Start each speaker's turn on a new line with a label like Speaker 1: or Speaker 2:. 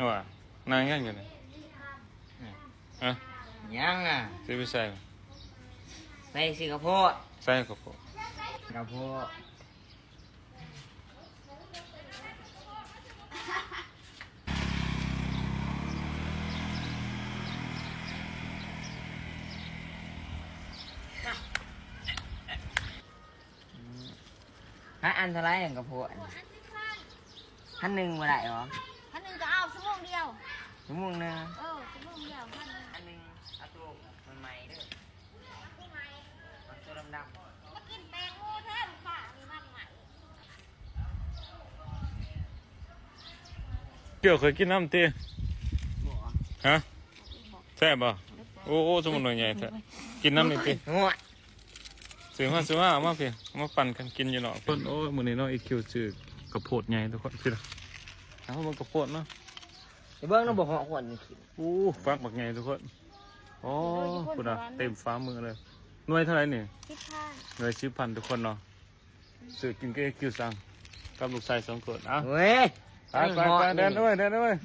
Speaker 1: ว่ะนางยังอยู่นี่อ่ะ
Speaker 2: ยังอ่ะ
Speaker 1: ซื้อไปใส่
Speaker 2: ใส่สิกระโพด
Speaker 1: ใส่กระโปรง
Speaker 2: กระโพดอันเท่าไรอย่างกระโพดพันหนึ่งมาได้หรอ
Speaker 3: พันหนึ่งจะเอาชั่วโมงเดียว
Speaker 2: ชั่วโมงนึง
Speaker 3: ชั่วโมงเดียวพันหนึ่ง
Speaker 2: อันหนึ่งเอาตัวมันใหม่เด้อเอาตัวดำ
Speaker 3: มากินแตงโมแท้ลูกค้ามีมากมาย
Speaker 1: เกี่ยวเคยกินน้ำตี
Speaker 2: ๆบ่
Speaker 1: ฮะแซ่บป่ะโอ้สมุนไพรใหญ่แท้กินน้ำนี่ตี
Speaker 2: หัว
Speaker 1: ซื้อมาเอามาเพียเอามาปั่นกันกินอยู่เนาะคนโอ้มื้อนี้เนาะอีคิวซื้อกระโพดใหญ่ทุกคนพี่ล่ะเอามันกระโพดเนาะ
Speaker 2: ไอ้เบิ้งเราบอกหัวขวดนี่
Speaker 1: อู้ฟักบักใหญ่ทุกคนโอ้คุณอ่ะเต็มฟ้ามือเลยหน่วยเท่าไหร่นี่
Speaker 3: 15
Speaker 1: หน่วย10,000ทุกคนเนาะซื้อกินก็อีคิวสั่งกับลูกชาย2คนอ่ะ
Speaker 2: เว้ย
Speaker 1: ไปเดินด้วย